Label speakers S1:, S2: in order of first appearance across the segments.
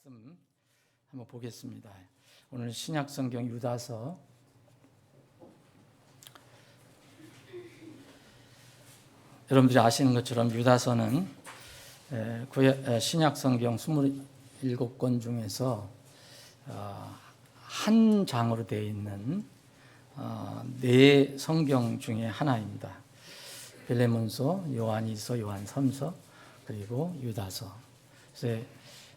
S1: 말씀 한번 보겠습니다. 오늘 신약성경 유다서 여러분들이 아시는 것처럼 유다서는 신약성경 27권 중에서 한 장으로 되어 있는 네 성경 중에 하나입니다. 빌레몬서, 요한이서, 요한삼서, 그리고 유다서. 그래서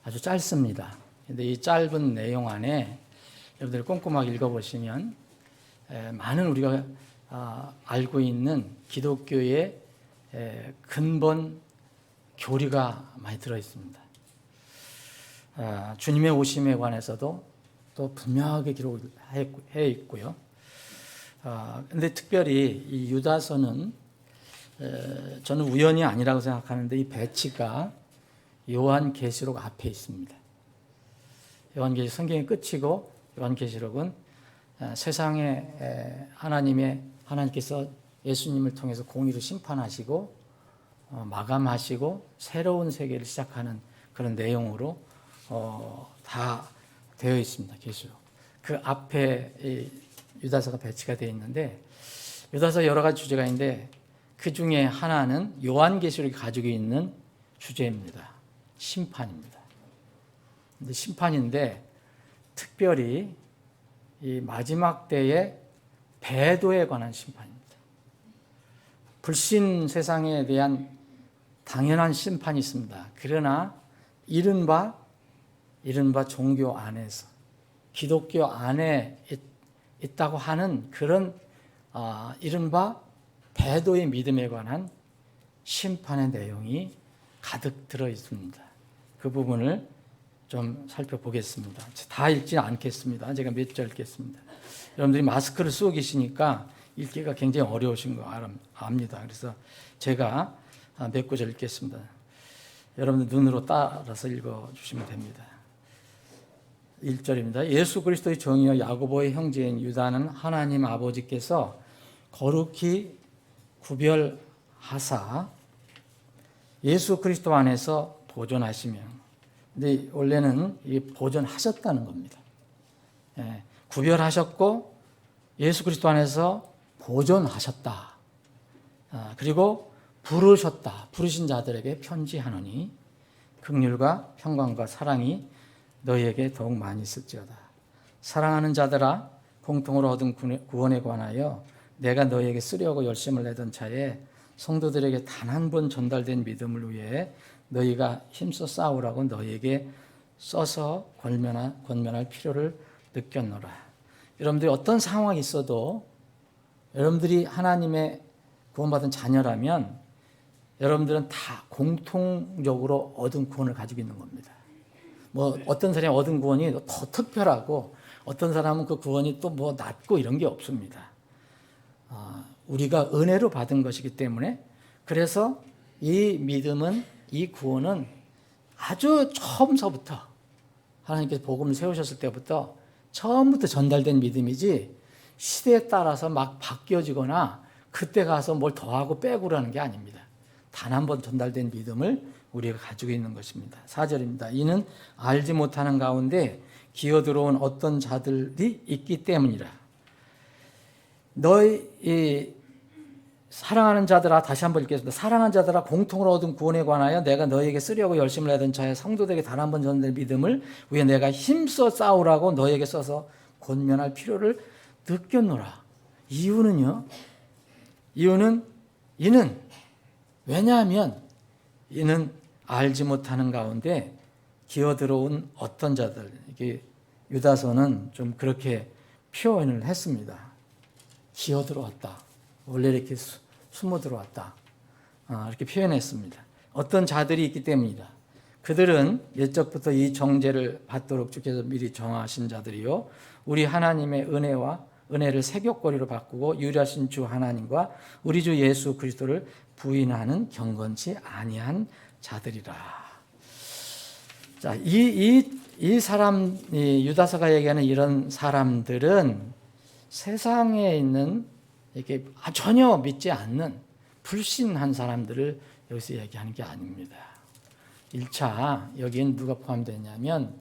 S1: 아주 짧습니다. 근데 이 짧은 내용 안에 여러분들이 꼼꼼하게 읽어보시면 많은 우리가 알고 있는 기독교의 근본 교리가 많이 들어있습니다. 주님의 오심에 관해서도 또 분명하게 기록해 있고요. 근데 특별히 이 유다서는 저는 우연이 아니라고 생각하는데 이 배치가 요한계시록 앞에 있습니다. 요한계시록 성경의 끝이고 요한계시록은 세상에 하나님께서 예수님을 통해서 공의로 심판하시고 마감하시고 새로운 세계를 시작하는 그런 내용으로 다 되어 있습니다. 계시록. 그 앞에 유다서가 배치가 되어 있는데 유다서 여러 가지 주제가 있는데 그 중에 하나는 요한계시록이 가지고 있는 주제입니다. 심판입니다. 근데 심판인데 특별히 이 마지막 때의 배도에 관한 심판입니다. 불신 세상에 대한 당연한 심판이 있습니다. 그러나 이른바 종교 안에서 기독교 안에 있다고 하는 그런 이른바 배도의 믿음에 관한 심판의 내용이 가득 들어 있습니다. 그 부분을 좀 살펴보겠습니다. 다 읽지 않겠습니다. 제가 몇 절 읽겠습니다. 여러분들이 마스크를 쓰고 계시니까 읽기가 굉장히 어려우신 거 압니다. 그래서 제가 몇 구절 읽겠습니다. 여러분들 눈으로 따라서 읽어주시면 됩니다. 1절입니다. 예수 그리스도의 종이요 야고보의 형제인 유다는 하나님 아버지께서 거룩히 구별하사 예수 그리스도 안에서 보존하시며, 근데 원래는 이 보존하셨다는 겁니다. 구별하셨고 예수 그리스도 안에서 보존하셨다. 그리고 부르신 자들에게 편지하노니 긍휼과 평강과 사랑이 너희에게 더욱 많이 있을지어다. 사랑하는 자들아, 공통으로 얻은 구원에 관하여 내가 너희에게 쓰려고 열심을 내던 차에 성도들에게 단 한 번 전달된 믿음을 위해 너희가 힘써 싸우라고 너희에게 써서 권면할 필요를 느꼈노라. 여러분들이 어떤 상황이 있어도 여러분들이 하나님의 구원받은 자녀라면 여러분들은 다 공통적으로 얻은 구원을 가지고 있는 겁니다. 어떤 사람이 얻은 구원이 더 특별하고 어떤 사람은 그 구원이 또 낮고 이런 게 없습니다. 우리가 은혜로 받은 것이기 때문에 그래서 이 믿음은 이 구원은 아주 처음서부터 하나님께서 복음을 세우셨을 때부터 처음부터 전달된 믿음이지 시대에 따라서 막 바뀌어지거나 그때 가서 뭘 더하고 빼고 그러는 게 아닙니다. 단 한 번 전달된 믿음을 우리가 가지고 있는 것입니다. 4절입니다. 이는 알지 못하는 가운데 기어들어온 어떤 자들이 있기 때문이라. 너희 사랑하는 자들아, 다시 한번 읽겠습니다. 사랑하는 자들아, 공통으로 얻은 구원에 관하여 내가 너희에게 쓰려고 열심을 내던 차에 성도들에게 단 한 번 전된 믿음을 위해 내가 힘써 싸우라고 너희에게 써서 권면할 필요를 느꼈노라. 이유는 왜냐하면 이는 알지 못하는 가운데 기어들어온 어떤 자들, 이게 유다서는 좀 그렇게 표현을 했습니다. 기어들어왔다. 원래 이렇게 숨어 들어왔다. 이렇게 표현했습니다. 어떤 자들이 있기 때문이다. 그들은 옛적부터 이 정죄를 받도록 주께서 미리 정하신 자들이요, 우리 하나님의 은혜를 세격거리로 바꾸고 유일하신 주 하나님과 우리 주 예수 그리스도를 부인하는 경건치 아니한 자들이라. 자, 이 사람, 유다서가 얘기하는 이런 사람들은 세상에 있는 이렇게 전혀 믿지 않는 불신한 사람들을 여기서 얘기하는 게 아닙니다. 1차 여기엔 누가 포함되냐면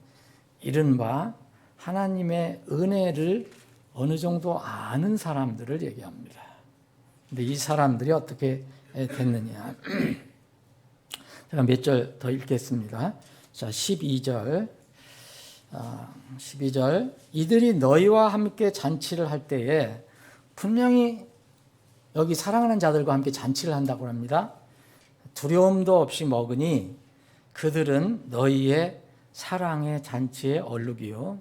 S1: 이른바 하나님의 은혜를 어느 정도 아는 사람들을 얘기합니다. 근데 이 사람들이 어떻게 됐느냐? 제가 몇 절 더 읽겠습니다. 자, 12절. 이들이 너희와 함께 잔치를 할 때에 분명히 여기 사랑하는 자들과 함께 잔치를 한다고 합니다. 두려움도 없이 먹으니 그들은 너희의 사랑의 잔치에 얼룩이요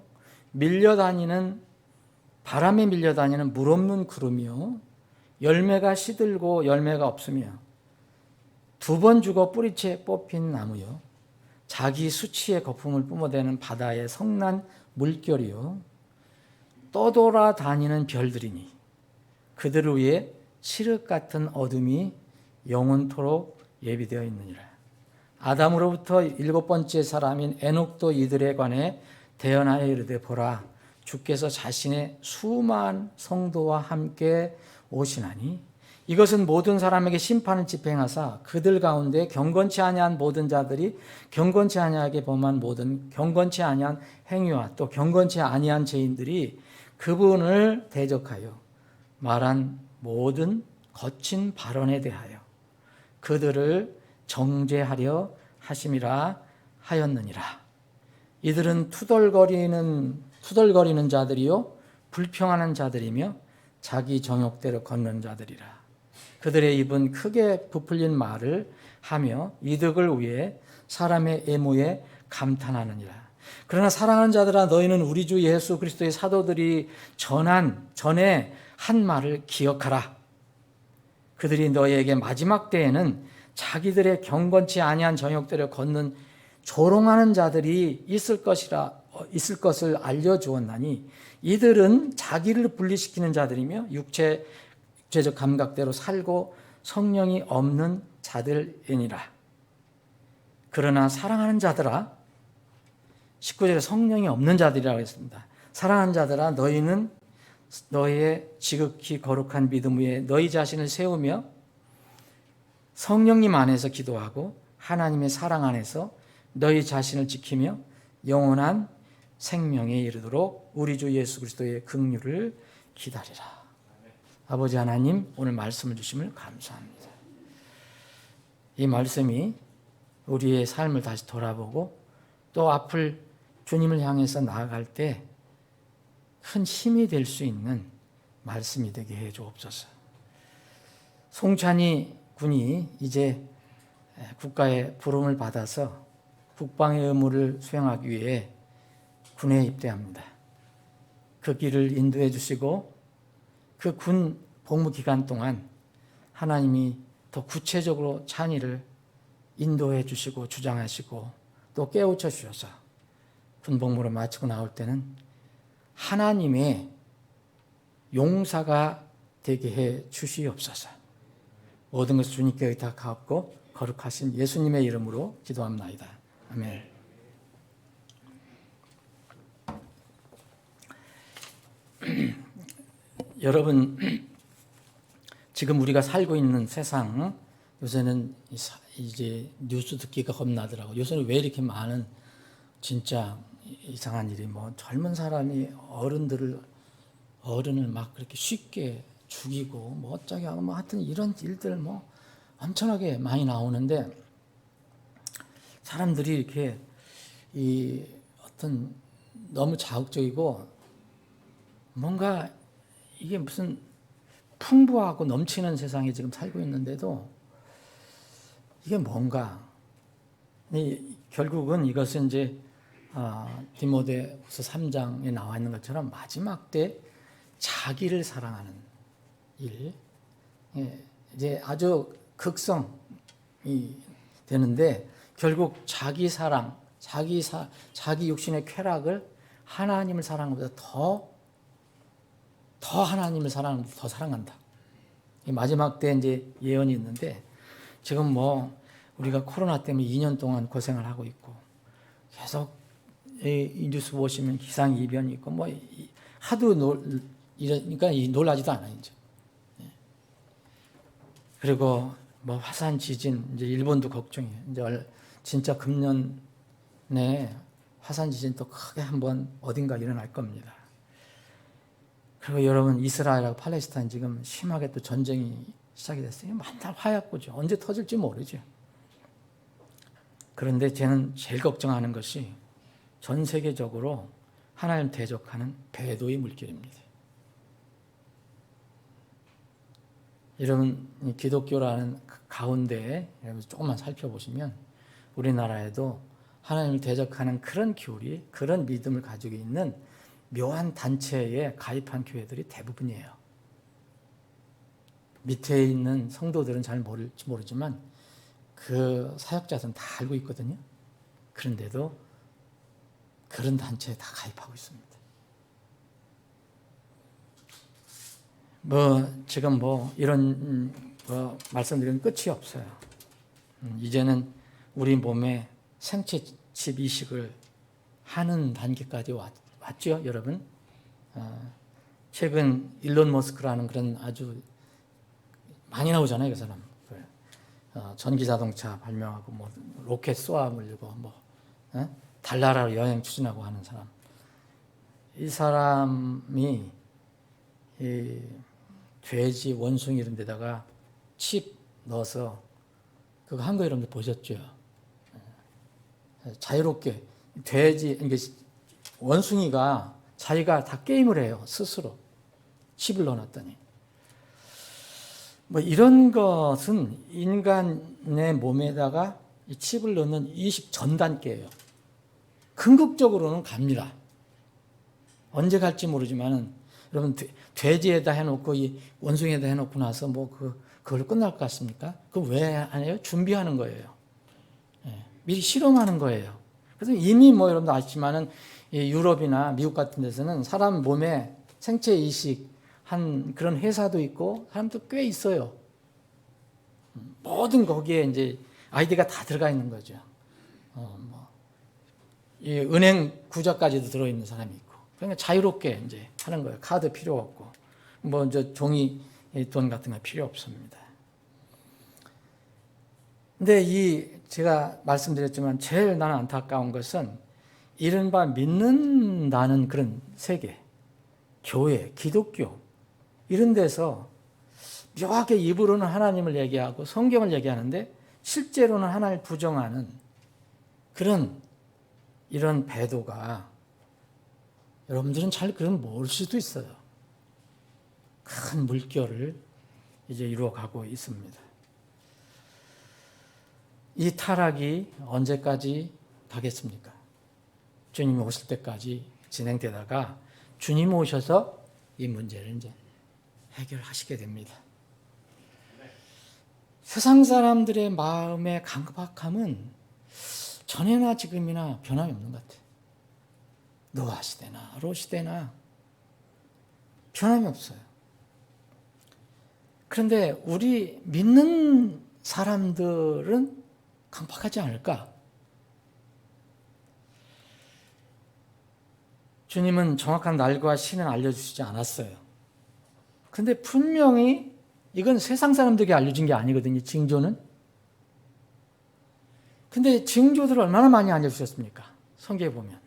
S1: 바람에 밀려다니는 물 없는 구름이요 열매가 시들고 열매가 없으며 2번 죽어 뿌리채 뽑힌 나무요 자기 수치의 거품을 뿜어대는 바다의 성난 물결이요 떠돌아다니는 별들이니 그들을 위해 칠흑 같은 어둠이 영원토록 예비되어 있느니라. 아담으로부터 7번째 사람인 에녹도 이들에 관해 대언하여 이르되 보라 주께서 자신의 수많은 성도와 함께 오시나니 이것은 모든 사람에게 심판을 집행하사 그들 가운데 경건치 아니한 모든 자들이 경건치 아니하게 범한 모든 경건치 아니한 행위와 또 경건치 아니한 죄인들이 그분을 대적하여 말한 모든 거친 발언에 대하여 그들을 정죄하려 하심이라 하였느니라. 이들은 투덜거리는 자들이요 불평하는 자들이며 자기 정욕대로 걷는 자들이라. 그들의 입은 크게 부풀린 말을 하며 이득을 위해 사람의 애무에 감탄하느니라. 그러나 사랑하는 자들아 너희는 우리 주 예수 그리스도의 사도들이 전에 한 말을 기억하라. 그들이 너희에게 마지막 때에는 자기들의 경건치 아니한 정욕대로 걷는 조롱하는 자들이 있을 것을 알려주었나니 이들은 자기를 분리시키는 자들이며 육체적 감각대로 살고 성령이 없는 자들이니라. 그러나 사랑하는 자들아 19절에 성령이 없는 자들이라고 했습니다. 사랑하는 자들아 너희는 너희의 지극히 거룩한 믿음 위에 너희 자신을 세우며 성령님 안에서 기도하고 하나님의 사랑 안에서 너희 자신을 지키며 영원한 생명에 이르도록 우리 주 예수 그리스도의 긍휼을 기다리라. 아버지 하나님 오늘 말씀을 주심을 감사합니다. 이 말씀이 우리의 삶을 다시 돌아보고 또 앞을 주님을 향해서 나아갈 때 큰 힘이 될 수 있는 말씀이 되게 해 주옵소서. 송찬희 군이 이제 국가의 부름을 받아서 국방의 의무를 수행하기 위해 군에 입대합니다. 그 길을 인도해 주시고 그 군 복무 기간 동안 하나님이 더 구체적으로 찬이를 인도해 주시고 주장하시고 또 깨우쳐 주셔서 군 복무를 마치고 나올 때는 하나님의 용사가 되게 해 주시옵소서. 모든 것을 주님께 의탁하옵고 거룩하신 예수님의 이름으로 기도합나이다. 아멘. 여러분, 지금 우리가 살고 있는 세상, 요새는 이제 뉴스 듣기가 겁나더라고요. 요새는 왜 이렇게 많은 진짜 이상한 일이 젊은 사람이 어른을 막 그렇게 쉽게 죽이고 어쩌게 하고 하여튼 이런 일들 엄청나게 많이 나오는데 사람들이 이렇게 어떤 너무 자극적이고 뭔가 이게 무슨 풍부하고 넘치는 세상에 지금 살고 있는데도 이게 뭔가 결국은 이것은 이제 디모데후서 3장에 나와 있는 것처럼 마지막 때 자기를 사랑하는 일, 이제 아주 극성이 되는데 결국 자기 사랑, 자기 육신의 쾌락을 하나님을 사랑하는 것보다 더 하나님을 사랑하는 것보다 더 사랑한다. 마지막 때 이제 예언이 있는데 지금 우리가 코로나 때문에 2년 동안 고생을 하고 있고 계속 이 뉴스 보시면 기상이변이 있고 하도 이러니까 놀라지도 않아요 이제. 그리고 화산 지진 이제 일본도 걱정이에요. 이제 진짜 금년 내에 화산 지진 또 크게 한번 어딘가 일어날 겁니다. 그리고 여러분, 이스라엘하고 팔레스타인 지금 심하게 또 전쟁이 시작이 됐어요. 만날 화약고죠. 언제 터질지 모르죠. 그런데 저는 제일 걱정하는 것이 전 세계적으로 하나님 대적하는 배도의 물결입니다. 여러분, 기독교라는 가운데에 조금만 살펴보시면 우리나라에도 하나님을 대적하는 그런 교리, 그런 믿음을 가지고 있는 묘한 단체에 가입한 교회들이 대부분이에요. 밑에 있는 성도들은 잘 모를지 모르지만 그 사역자들은 다 알고 있거든요. 그런데도 그런 단체에 다 가입하고 있습니다. 지금 이런 말씀드리는 끝이 없어요. 이제는 우리 몸에 생체 칩 이식을 하는 단계까지 왔죠, 여러분. 최근 일론 머스크라는 그런 아주 많이 나오잖아요, 그 사람. 전기 자동차 발명하고 로켓 쏘아 물리고 달나라로 여행 추진하고 하는 사람. 이 사람이 이 돼지, 원숭이 이런 데다가 칩 넣어서 그거 한 거 여러분들 보셨죠? 자유롭게 돼지, 원숭이가 자기가 다 게임을 해요, 스스로. 칩을 넣어놨더니. 이런 것은 인간의 몸에다가 이 칩을 넣는 이식 전 단계예요. 궁극적으로는 갑니다. 언제 갈지 모르지만은 여러분, 돼지에다 해놓고 이 원숭이에다 해놓고 나서 그걸로 끝날 것 같습니까? 그거 왜 안 해요? 준비하는 거예요. 미리 실험하는 거예요. 그래서 이미 여러분도 아시지만은 유럽이나 미국 같은 데서는 사람 몸에 생체 이식한 그런 회사도 있고 사람도 꽤 있어요. 모든 거기에 이제 아이디가 다 들어가 있는 거죠. 이 은행 구좌까지도 들어있는 사람이 있고. 그러니까 자유롭게 이제 하는 거예요. 카드 필요 없고. 종이 돈 같은 거 필요 없습니다. 근데 제가 말씀드렸지만 제일 나는 안타까운 것은 이른바 믿는다는 그런 세계, 교회, 기독교, 이런 데서 묘하게 입으로는 하나님을 얘기하고 성경을 얘기하는데 실제로는 하나님을 부정하는 이런 배도가 여러분들은 잘 그런 모를 수도 있어요. 큰 물결을 이제 이루어가고 있습니다. 이 타락이 언제까지 가겠습니까? 주님이 오실 때까지 진행되다가 주님 오셔서 이 문제를 이제 해결하시게 됩니다. 세상 사람들의 마음의 강박함은 전에나 지금이나 변함이 없는 것 같아요. 노아 시대나 롯 시대나 변함이 없어요. 그런데 우리 믿는 사람들은 강박하지 않을까? 주님은 정확한 날과 시는 알려주시지 않았어요. 그런데 분명히 이건 세상 사람들에게 알려진 게 아니거든요, 징조는. 근데 징조들을 얼마나 많이 알려주셨습니까? 성경에 보면.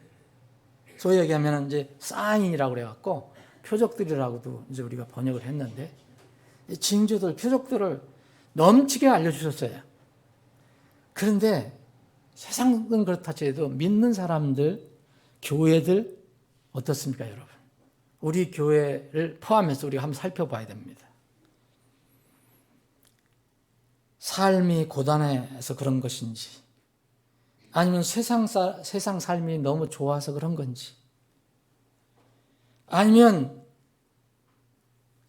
S1: 소위 얘기하면 이제 사인이라고 그래갖고 표적들이라고도 이제 우리가 번역을 했는데 이 징조들, 표적들을 넘치게 알려주셨어요. 그런데 세상은 그렇다 해도 믿는 사람들, 교회들 어떻습니까, 여러분? 우리 교회를 포함해서 우리가 한번 살펴봐야 됩니다. 삶이 고단해서 그런 것인지, 아니면 세상 삶이 너무 좋아서 그런 건지, 아니면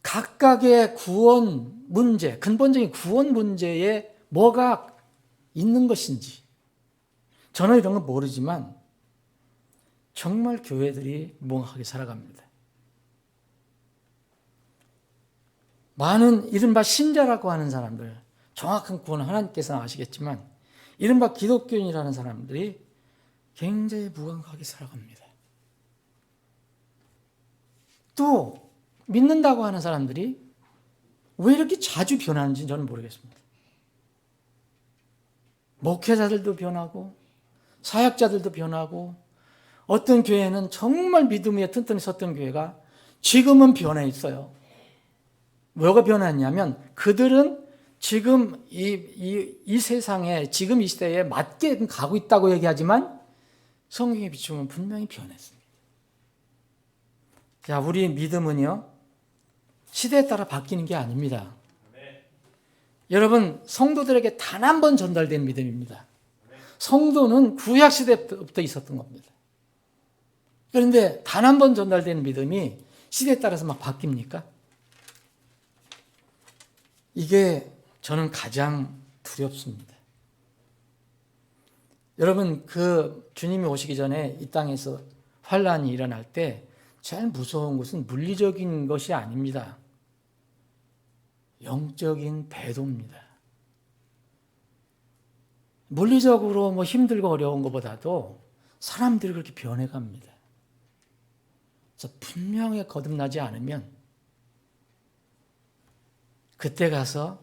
S1: 각각의 구원 문제, 근본적인 구원 문제에 뭐가 있는 것인지, 저는 이런 건 모르지만 정말 교회들이 멍하게 살아갑니다. 많은 이른바 신자라고 하는 사람들, 정확한 구원은 하나님께서는 아시겠지만 이른바 기독교인이라는 사람들이 굉장히 무감각하게 살아갑니다. 또 믿는다고 하는 사람들이 왜 이렇게 자주 변하는지 저는 모르겠습니다. 목회자들도 변하고 사역자들도 변하고 어떤 교회는 정말 믿음 위에 튼튼히 섰던 교회가 지금은 변해 있어요. 뭐가 변했냐면 그들은 지금 이 세상에 지금 이 시대에 맞게 가고 있다고 얘기하지만 성경에 비추면 분명히 변했습니다. 자, 우리 믿음은요 시대에 따라 바뀌는 게 아닙니다. 여러분, 성도들에게 단 한 번 전달된 믿음입니다. 성도는 구약 시대부터 있었던 겁니다. 그런데 단 한 번 전달된 믿음이 시대에 따라서 막 바뀝니까? 이게 저는 가장 두렵습니다. 여러분, 그 주님이 오시기 전에 이 땅에서 환란이 일어날 때 제일 무서운 것은 물리적인 것이 아닙니다. 영적인 배도입니다. 물리적으로 뭐 힘들고 어려운 것보다도 사람들이 그렇게 변해갑니다. 그래서 분명히 거듭나지 않으면 그때 가서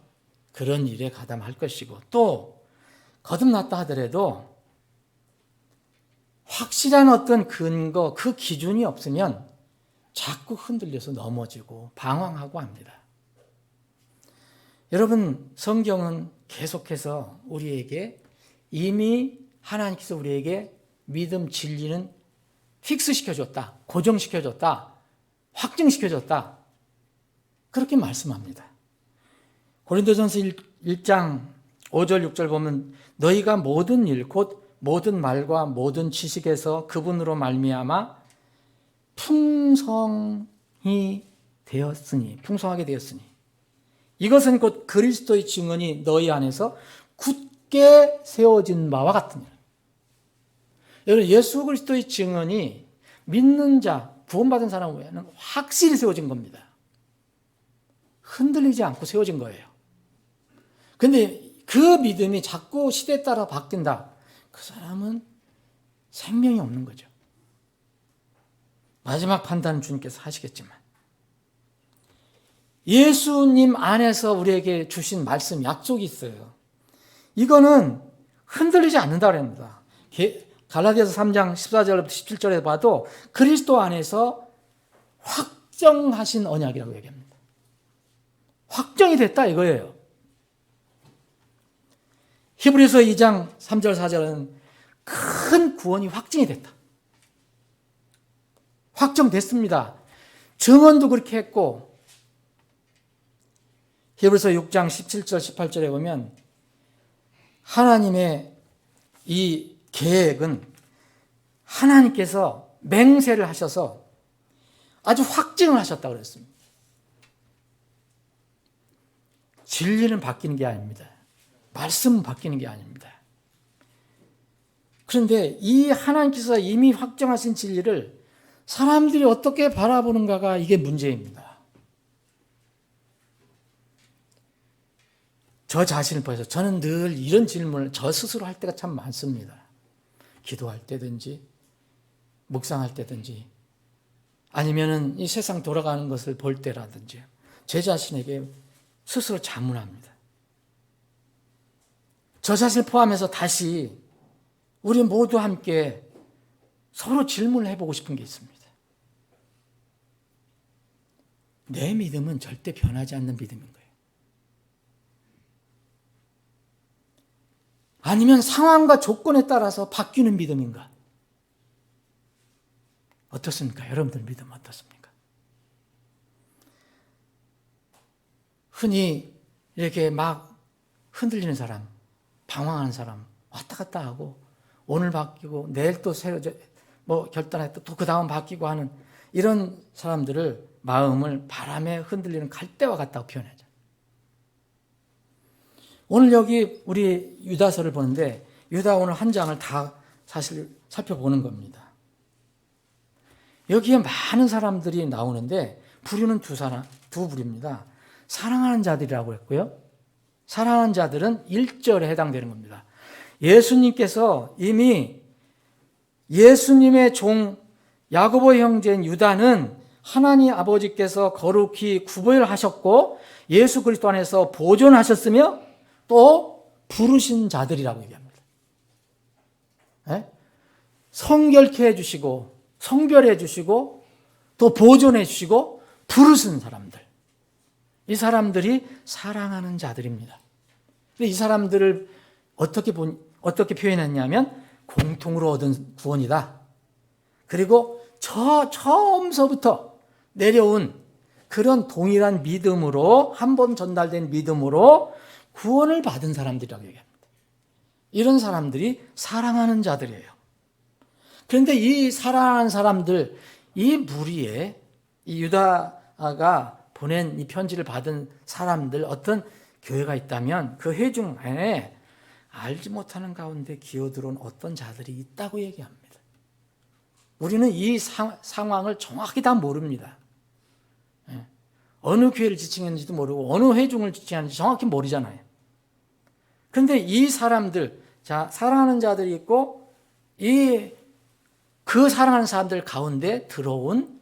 S1: 그런 일에 가담할 것이고, 또 거듭났다 하더라도 확실한 어떤 근거, 그 기준이 없으면 자꾸 흔들려서 넘어지고 방황하고 합니다. 여러분, 성경은 계속해서 우리에게 이미 하나님께서 우리에게 믿음 진리는 픽스시켜줬다, 고정시켜줬다, 확증시켜줬다, 그렇게 말씀합니다. 고린도전서 1장 5절 6절 보면 너희가 모든 일 곧 모든 말과 모든 지식에서 그분으로 말미암아 풍성하게 되었으니 이것은 곧 그리스도의 증언이 너희 안에서 굳게 세워진 바와 같으니라. 여러분, 예수 그리스도의 증언이 믿는 자, 구원받은 사람 외에는 확실히 세워진 겁니다. 흔들리지 않고 세워진 거예요. 근데 그 믿음이 자꾸 시대에 따라 바뀐다. 그 사람은 생명이 없는 거죠. 마지막 판단은 주님께서 하시겠지만 예수님 안에서 우리에게 주신 말씀, 약속이 있어요. 이거는 흔들리지 않는다고 합니다. 갈라디아서 3장 14절부터 17절에 봐도 그리스도 안에서 확정하신 언약이라고 얘기합니다. 확정이 됐다 이거예요. 히브리서 2장 3절 4절은 큰 구원이 확증이 됐다. 확정됐습니다. 증언도 그렇게 했고, 히브리서 6장 17절 18절에 보면 하나님의 이 계획은 하나님께서 맹세를 하셔서 아주 확증을 하셨다고 그랬습니다. 진리는 바뀌는 게 아닙니다. 말씀은 바뀌는 게 아닙니다. 그런데 이 하나님께서 이미 확정하신 진리를 사람들이 어떻게 바라보는가가 이게 문제입니다. 저 자신을 보여서 저는 늘 이런 질문을 저 스스로 할 때가 참 많습니다. 기도할 때든지 묵상할 때든지 아니면은 이 세상 돌아가는 것을 볼 때라든지 제 자신에게 스스로 자문합니다. 저 자신을 포함해서 다시 우리 모두 함께 서로 질문을 해보고 싶은 게 있습니다. 내 믿음은 절대 변하지 않는 믿음인 거예요. 아니면 상황과 조건에 따라서 바뀌는 믿음인가? 어떻습니까? 여러분들 믿음 어떻습니까? 흔히 이렇게 막 흔들리는 사람, 방황하는 사람, 왔다 갔다 하고 오늘 바뀌고 내일 또 새로 결단했다 또 그 다음 바뀌고 하는 이런 사람들을 마음을 바람에 흔들리는 갈대와 같다고 표현하죠. 오늘 여기 우리 유다서를 보는데 유다 오늘 한 장을 다 사실 살펴보는 겁니다. 여기에 많은 사람들이 나오는데 부류는 두 부류입니다. 사랑하는 자들이라고 했고요. 사랑하는 자들은 1절에 해당되는 겁니다. 예수님께서 이미 예수님의 종 야고보의 형제인 유다는 하나님 아버지께서 거룩히 구별하셨고 예수 그리스도 안에서 보존하셨으며 또 부르신 자들이라고 얘기합니다. 네? 성결케 해주시고 성별해 주시고 또 보존해 주시고 부르신 사람들, 이 사람들이 사랑하는 자들입니다. 근데 이 사람들을 어떻게 표현했냐면 공통으로 얻은 구원이다. 그리고 처음서부터 내려온 그런 동일한 믿음으로, 한 번 전달된 믿음으로 구원을 받은 사람들이라고 얘기합니다. 이런 사람들이 사랑하는 자들이에요. 그런데 이 사랑하는 사람들, 이 무리에 이 유다가 보낸 이 편지를 받은 사람들, 어떤 교회가 있다면 그 회중 안에 알지 못하는 가운데 기어들어온 어떤 자들이 있다고 얘기합니다. 우리는 이 상황을 정확히 다 모릅니다. 어느 교회를 지칭했는지도 모르고 어느 회중을 지칭하는지 정확히 모르잖아요. 그런데 이 사람들, 자, 사랑하는 자들이 있고 그 사랑하는 사람들 가운데 들어온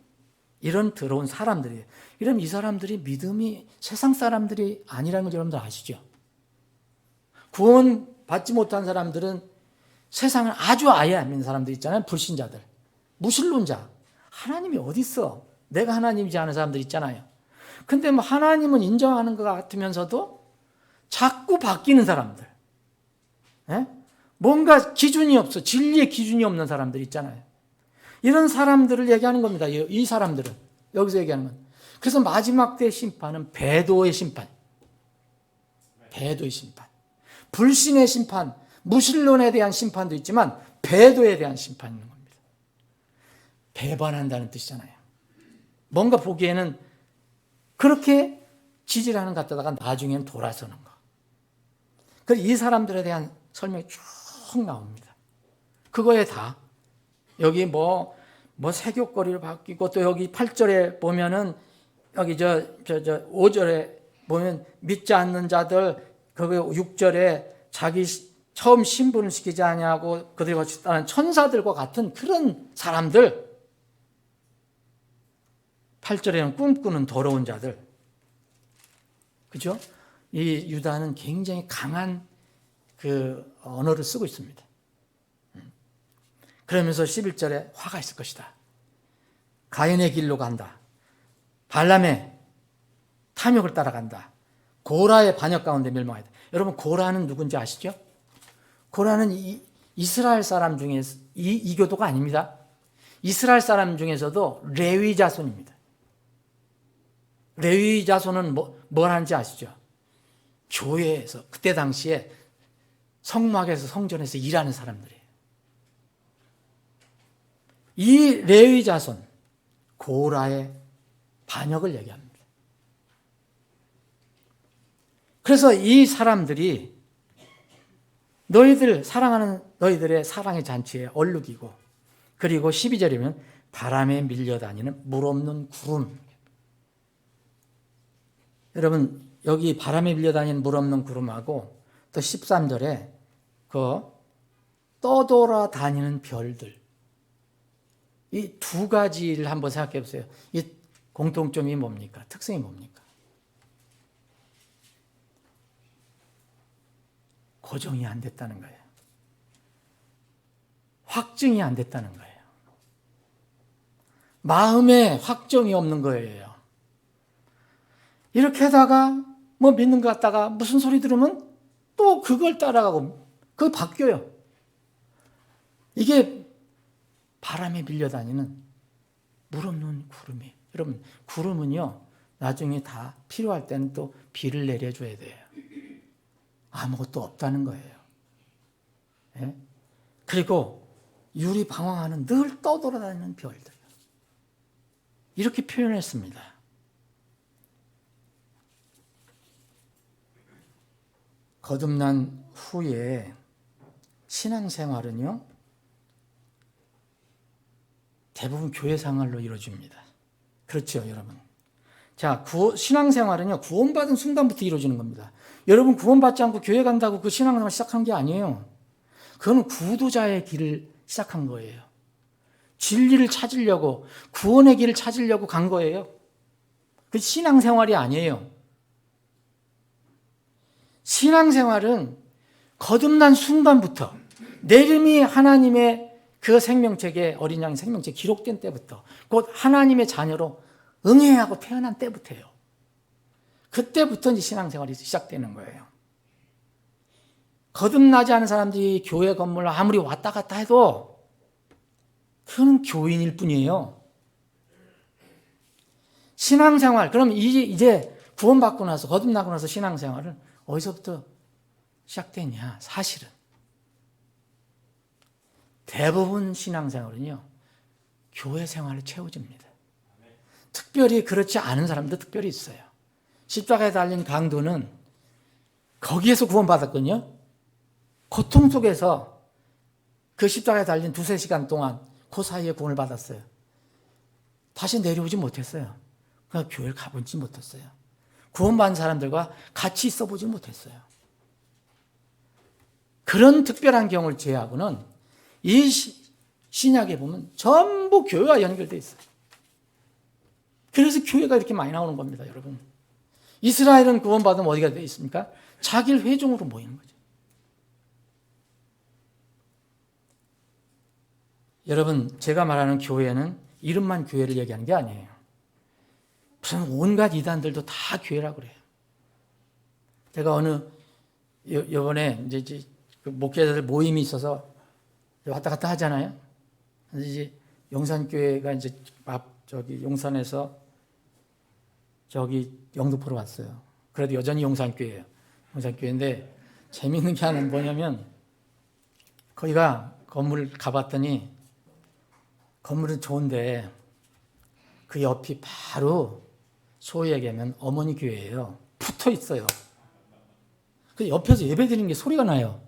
S1: 사람들이에요. 이러면 이 사람들이 믿음이 세상 사람들이 아니라는 걸 여러분들 아시죠? 구원 받지 못한 사람들은 세상을 아주 아예 안 믿는 사람들 있잖아요. 불신자들, 무신론자. 하나님이 어디 있어? 내가 하나님이지 않은 사람들 있잖아요. 근데 뭐 하나님은 인정하는 것 같으면서도 자꾸 바뀌는 사람들, 뭔가 기준이 없어, 진리의 기준이 없는 사람들 있잖아요. 이런 사람들을 얘기하는 겁니다. 이 사람들은 여기서 얘기하는 건. 그래서 마지막 때의 심판은 배도의 심판, 배도의 심판, 불신의 심판, 무신론에 대한 심판도 있지만 배도에 대한 심판이 있는 겁니다. 배반한다는 뜻이잖아요. 뭔가 보기에는 그렇게 지지하는 것 같다가 나중에는 돌아서는 거. 그래서 이 사람들에 대한 설명이 쭉 나옵니다. 그거에 다 여기 뭐 세교거리로 바뀌고, 또 여기 8절에 보면은 여기 5절에 보면 믿지 않는 자들, 거기 6절에 자기 처음 신분을 시키지 아니하고 그들과 따른 천사들과 같은 그런 사람들, 8절에는 꿈꾸는 더러운 자들. 그죠? 이 유다는 굉장히 강한 그 언어를 쓰고 있습니다. 그러면서 11절에 화가 있을 것이다. 가인의 길로 간다. 발람의 탐욕을 따라간다. 고라의 반역 가운데 멸망하다. 여러분, 고라는 누군지 아시죠? 고라는 이스라엘 사람 중에 이교도가 아닙니다. 이스라엘 사람 중에서도 레위 자손입니다. 레위 자손은 뭘 하는지 아시죠? 교회에서, 그때 당시에 성막에서, 성전에서 일하는 사람들이에요. 이 레위 자손, 고라의 반역을 얘기합니다. 그래서 이 사람들이 너희들 사랑하는 너희들의 사랑의 잔치에 얼룩이고, 그리고 12절이면 바람에 밀려다니는 물 없는 구름. 여러분, 여기 바람에 밀려다니는 물 없는 구름하고 또 13절에 그 떠돌아다니는 별들, 이 두 가지를 한번 생각해 보세요. 이 공통점이 뭡니까? 특성이 뭡니까? 고정이 안 됐다는 거예요. 확증이 안 됐다는 거예요. 마음에 확정이 없는 거예요. 이렇게 하다가 뭐 믿는 것 같다가 무슨 소리 들으면 또 그걸 따라가고 그거 바뀌어요. 이게 바람에 밀려다니는 물 없는 구름이에요. 여러분, 구름은요, 나중에 다 필요할 때는 또 비를 내려줘야 돼요. 아무것도 없다는 거예요. 예? 그리고 유리방황하는 늘 떠돌아다니는 별들. 이렇게 표현했습니다. 거듭난 후에 신앙생활은요, 대부분 교회 생활로 이루어집니다. 그렇죠, 여러분? 자, 신앙생활은요, 구원받은 순간부터 이루어지는 겁니다. 여러분, 구원받지 않고 교회 간다고 그 신앙생활 시작한 게 아니에요. 그건 구도자의 길을 시작한 거예요. 진리를 찾으려고, 구원의 길을 찾으려고 간 거예요. 그 신앙생활이 아니에요. 신앙생활은 거듭난 순간부터 내림이 하나님의 그 생명책에 어린 양 생명책 기록된 때부터 곧 하나님의 자녀로 응애하고 태어난 때부터예요. 그때부터 이제 신앙생활이 시작되는 거예요. 거듭나지 않은 사람들이 교회 건물 아무리 왔다 갔다 해도 그는 교인일 뿐이에요. 신앙생활, 그럼 이제 구원받고 나서 거듭나고 나서 신앙생활은 어디서부터 시작되냐? 사실은 대부분 신앙생활은요, 교회 생활로 채워집니다. 특별히 그렇지 않은 사람도 특별히 있어요. 십자가에 달린 강도는 거기에서 구원받았거든요. 고통 속에서 그 십자가에 달린 2-3시간 동안 그 사이에 구원을 받았어요. 다시 내려오지 못했어요. 그러니까 교회를 가보지 못했어요. 구원받은 사람들과 같이 있어보지 못했어요. 그런 특별한 경우를 제외하고는 이 신약에 보면 전부 교회와 연결되어 있어요. 그래서 교회가 이렇게 많이 나오는 겁니다, 여러분. 이스라엘은 구원받으면 어디가 되어 있습니까? 자기를 회중으로 모이는 거죠. 여러분, 제가 말하는 교회는 이름만 교회를 얘기하는 게 아니에요. 무슨 온갖 이단들도 다 교회라고 그래요. 제가 요번에 이제 그 목회자들 모임이 있어서 왔다 갔다 하잖아요. 그래서 이제 용산교회가 이제 용산에서 영등포로 왔어요. 그래도 여전히 용산교회예요. 용산교회인데 재미있는 게 하나는 뭐냐면 거기가 건물 가봤더니 건물은 좋은데 그 옆이 바로 소위 얘기하면 어머니 교회예요. 붙어 있어요. 그 옆에서 예배 드리는 게 소리가 나요.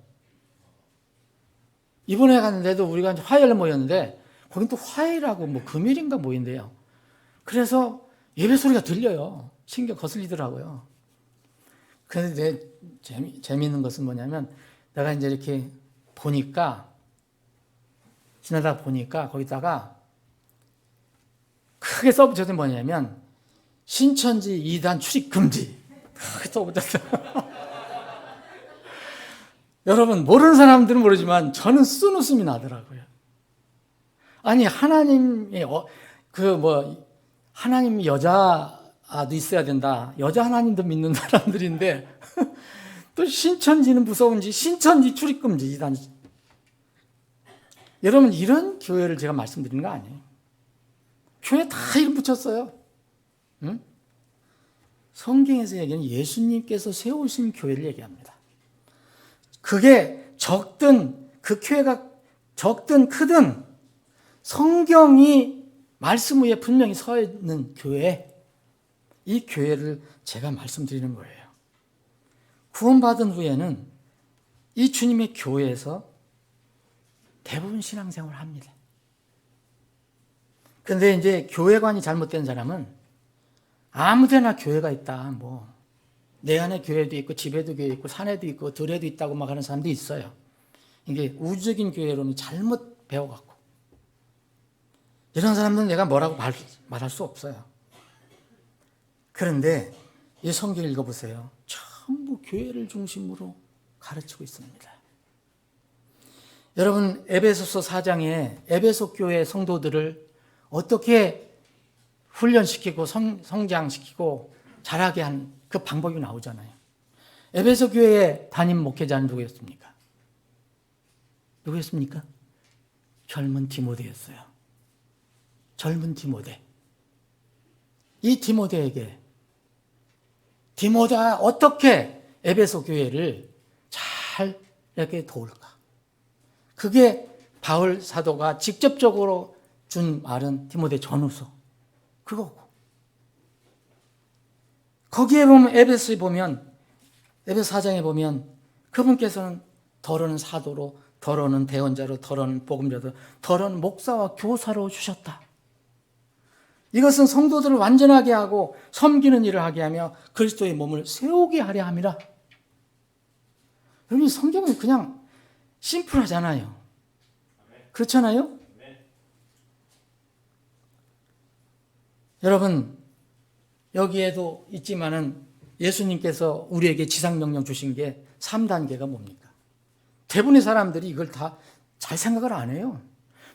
S1: 이번에 갔는데도 우리가 이제 화요일에 모였는데 거긴 또 화요일하고 뭐 금요일인가 모인대요. 그래서 예배 소리가 들려요. 신경 거슬리더라고요. 그런데 재미있는 것은 뭐냐면 내가 이제 이렇게 지나다 보니까 거기다가 크게 써붙여서 뭐냐면 신천지 2단 출입 금지 크게 써붙였어요. 여러분, 모르는 사람들은 모르지만 저는 쓴웃음이 나더라고요. 아니, 하나님 여자도 있어야 된다. 여자 하나님도 믿는 사람들인데 또 신천지는 무서운지 신천지 출입금지 2단. 여러분, 이런 교회를 제가 말씀드리는 거 아니에요. 교회 다 이름 붙였어요. 응? 성경에서 얘기하는 예수님께서 세우신 교회를 얘기합니다. 그게 그 교회가 적든 크든 성경이 말씀 위에 분명히 서 있는 교회, 이 교회를 제가 말씀드리는 거예요. 구원받은 후에는 이 주님의 교회에서 대부분 신앙생활을 합니다. 그런데 이제 교회관이 잘못된 사람은 아무데나 교회가 있다, 내 안에 교회도 있고 집에도 교회 있고 산에도 있고 들에도 있다고 막 하는 사람도 있어요. 이게 우주적인 교회론이 잘못 배워갖고 이런 사람들은 내가 뭐라고 말할 수 없어요. 그런데 이 성경을 읽어보세요. 전부 교회를 중심으로 가르치고 있습니다. 여러분, 에베소서 4장에 에베소 교회 성도들을 어떻게 훈련시키고 성장시키고 자라게 한 그 방법이 나오잖아요. 에베소 교회의 담임 목회자는 누구였습니까? 젊은 디모데였어요. 젊은 디모데. 이 디모데에게 디모데가 어떻게 에베소 교회를 잘 이렇게 도울까? 그게 바울 사도가 직접적으로 준 말은 디모데 전후서 그거고, 거기에 보면 에베소 4장에 보면 그분께서는 더러는 사도로, 더러는 대언자로, 더러는 복음자로, 더러는 목사와 교사로 주셨다. 이것은 성도들을 완전하게 하고 섬기는 일을 하게 하며 그리스도의 몸을 세우게 하려 함이라. 여러분, 성경은 그냥 심플하잖아요. 그렇잖아요? 여러분, 여기에도 있지만은 예수님께서 우리에게 지상명령 주신 게 3단계가 뭡니까? 대부분의 사람들이 이걸 다 잘 생각을 안 해요.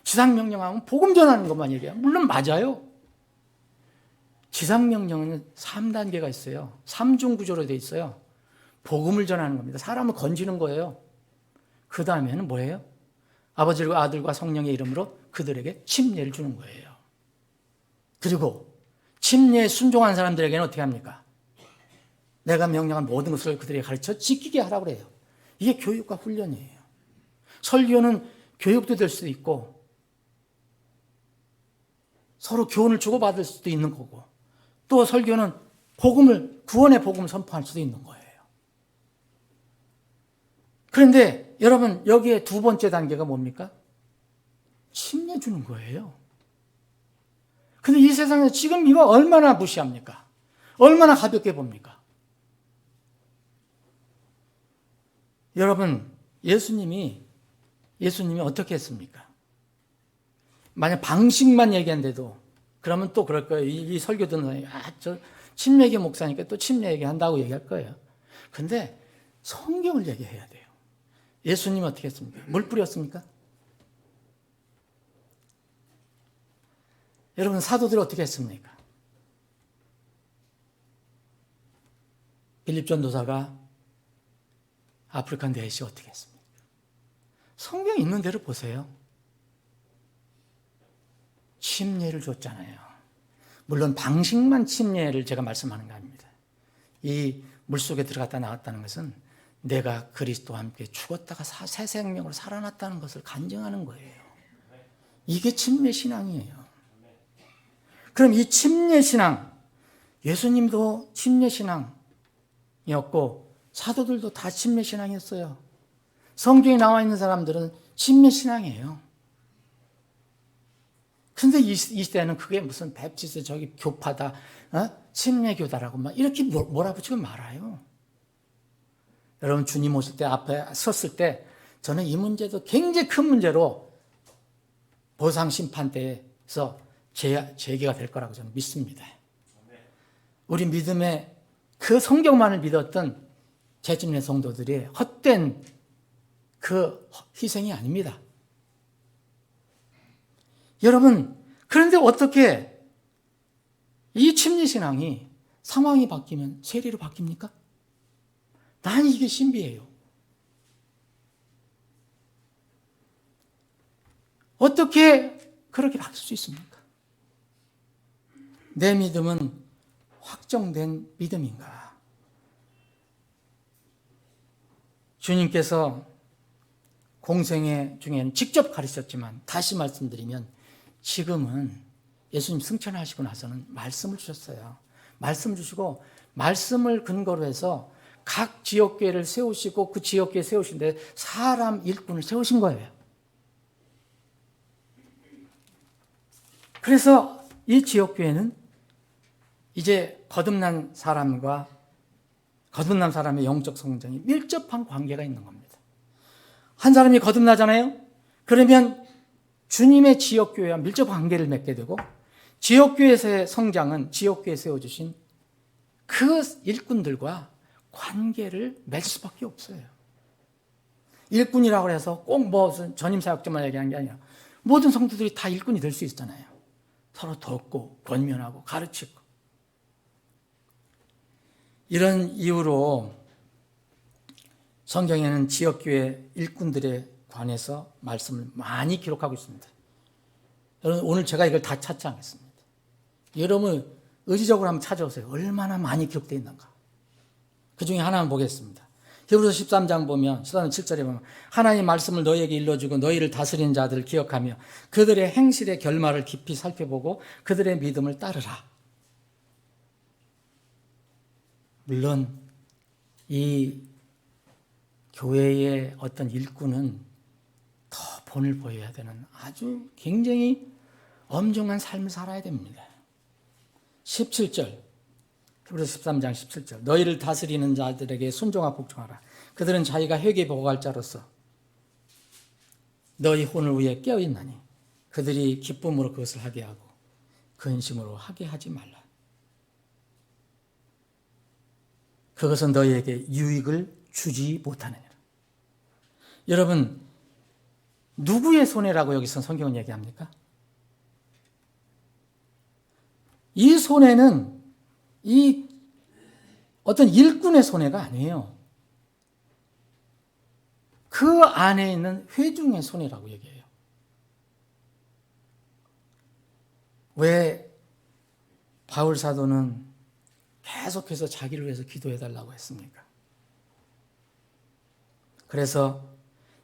S1: 지상명령하면 복음 전하는 것만 얘기해요. 물론 맞아요. 지상명령은 3단계가 있어요. 3중 구조로 되어 있어요. 복음을 전하는 겁니다. 사람을 건지는 거예요. 그 다음에는 뭐예요? 아버지와 아들과 성령의 이름으로 그들에게 침례를 주는 거예요. 그리고 침례에 순종한 사람들에게는 어떻게 합니까? 내가 명령한 모든 것을 그들에게 가르쳐 지키게 하라고 그래요. 이게 교육과 훈련이에요. 설교는 교육도 될 수도 있고 서로 교훈을 주고받을 수도 있는 거고 또 설교는 구원의 복음을 선포할 수도 있는 거예요. 그런데 여러분 여기에 두 번째 단계가 뭡니까? 침례 주는 거예요. 근데 이 세상에서 지금 이거 얼마나 무시합니까? 얼마나 가볍게 봅니까? 여러분 예수님이 어떻게 했습니까? 만약 방식만 얘기한데도 그러면 또 그럴 거예요. 이 설교 듣는 사람이 저 침례교 목사니까 또 침례 얘기한다고 얘기할 거예요. 근데 성경을 얘기해야 돼요. 예수님은 어떻게 했습니까? 물 뿌렸습니까? 여러분 사도들이 어떻게 했습니까? 빌립 전도사가 아프리칸 대시 어떻게 했습니까? 성경 있는 대로 보세요. 침례를 줬잖아요. 물론 방식만 침례를 제가 말씀하는 거 아닙니다. 이 물속에 들어갔다 나왔다는 것은 내가 그리스도와 함께 죽었다가 새 생명으로 살아났다는 것을 간증하는 거예요. 이게 침례 신앙이에요. 그럼 이 침례 신앙, 예수님도 침례 신앙이었고 사도들도 다 침례 신앙이었어요. 성경에 나와 있는 사람들은 침례 신앙이에요. 근데 이 시대는 그게 무슨 뵙티스 저기 교파다, 침례교다라고 막 이렇게 몰아붙이고 말아요. 여러분 주님 오실 때 앞에 섰을 때 저는 이 문제도 굉장히 큰 문제로 보상 심판 때에서 제기가 될 거라고 저는 믿습니다. 우리 믿음의 그 성경만을 믿었던 재침례 성도들이 헛된 그 희생이 아닙니다. 여러분, 그런데 어떻게 이 침례 신앙이 상황이 바뀌면 세례로 바뀝니까? 난 이게 신비해요. 어떻게 그렇게 바뀔 수 있습니까? 내 믿음은 확정된 믿음인가? 주님께서 공생애 중에는 직접 가르쳤지만 다시 말씀드리면 지금은 예수님 승천하시고 나서는 말씀을 주셨어요. 말씀을 주시고 말씀을 근거로 해서 각 지역교회를 세우시고 그 지역교회 세우신 데 사람 일꾼을 세우신 거예요. 그래서 이 지역교회는 이제 거듭난 사람의 영적 성장이 밀접한 관계가 있는 겁니다. 한 사람이 거듭나잖아요. 그러면 주님의 지역교회와 밀접한 관계를 맺게 되고 지역교회에서의 성장은 지역교회에 세워주신 그 일꾼들과 관계를 맺을 수밖에 없어요. 일꾼이라고 해서 꼭 무슨 전임사역자만 얘기하는 게 아니라 모든 성도들이 다 일꾼이 될 수 있잖아요. 서로 돕고 권면하고 가르치고. 이런 이유로 성경에는 지역교회 일꾼들에 관해서 말씀을 많이 기록하고 있습니다. 여러분 오늘 제가 이걸 다 찾지 않겠습니다. 여러분 의지적으로 한번 찾아오세요. 얼마나 많이 기록되어 있는가. 그 중에 하나만 보겠습니다. 히브리서 13장 보면 13장 7절에 보면 하나님 말씀을 너희에게 일러주고 너희를 다스리는 자들을 기억하며 그들의 행실의 결말을 깊이 살펴보고 그들의 믿음을 따르라. 물론 이 교회의 어떤 일꾼은 더 본을 보여야 되는 아주 굉장히 엄중한 삶을 살아야 됩니다. 17절 히브리서 13장 17절 너희를 다스리는 자들에게 순종하고 복종하라. 그들은 자기가 회개 보고할 자로서 너희 혼을 위해 깨어있나니 그들이 기쁨으로 그것을 하게 하고 근심으로 하게 하지 말라. 그것은 너희에게 유익을 주지 못하느니라. 여러분 누구의 손해라고 여기서 성경은 얘기합니까? 이 손해는 이 어떤 일꾼의 손해가 아니에요. 그 안에 있는 회중의 손해라고 얘기해요. 왜 바울 사도는 계속해서 자기를 위해서 기도해달라고 했습니까? 그래서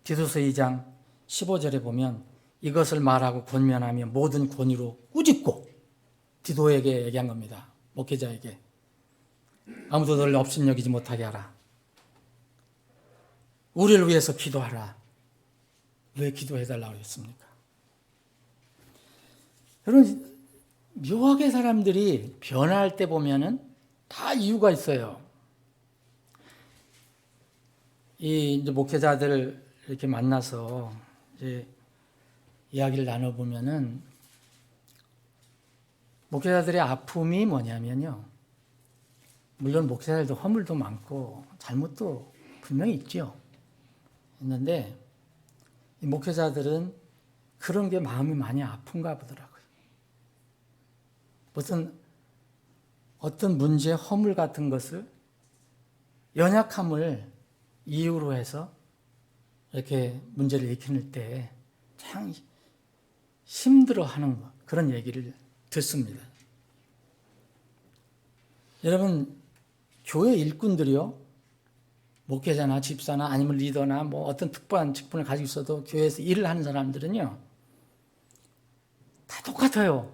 S1: 디도서 2장 15절에 보면 이것을 말하고 권면하며 모든 권위로 꾸짖고, 디도에게 얘기한 겁니다. 목회자에게. 아무도 너를 업신여기지 못하게 하라. 우리를 위해서 기도하라. 왜 기도해달라고 했습니까? 여러분, 묘하게 사람들이 변화할 때 보면은 다 이유가 있어요. 이제 목회자들 이렇게 만나서 이제 이야기를 나눠보면은 목회자들의 아픔이 뭐냐면요. 물론 목회자들도 허물도 많고 잘못도 분명히 있죠. 있는데 이 목회자들은 그런 게 마음이 많이 아픈가 보더라고요. 무슨 어떤 문제, 허물 같은 것을 연약함을 이유로 해서 이렇게 문제를 일으킬 때 참 힘들어하는 그런 얘기를 듣습니다. 여러분, 교회 일꾼들이요, 목회자나 집사나 아니면 리더나 뭐 어떤 특별한 직분을 가지고 있어도 교회에서 일을 하는 사람들은요, 다 똑같아요.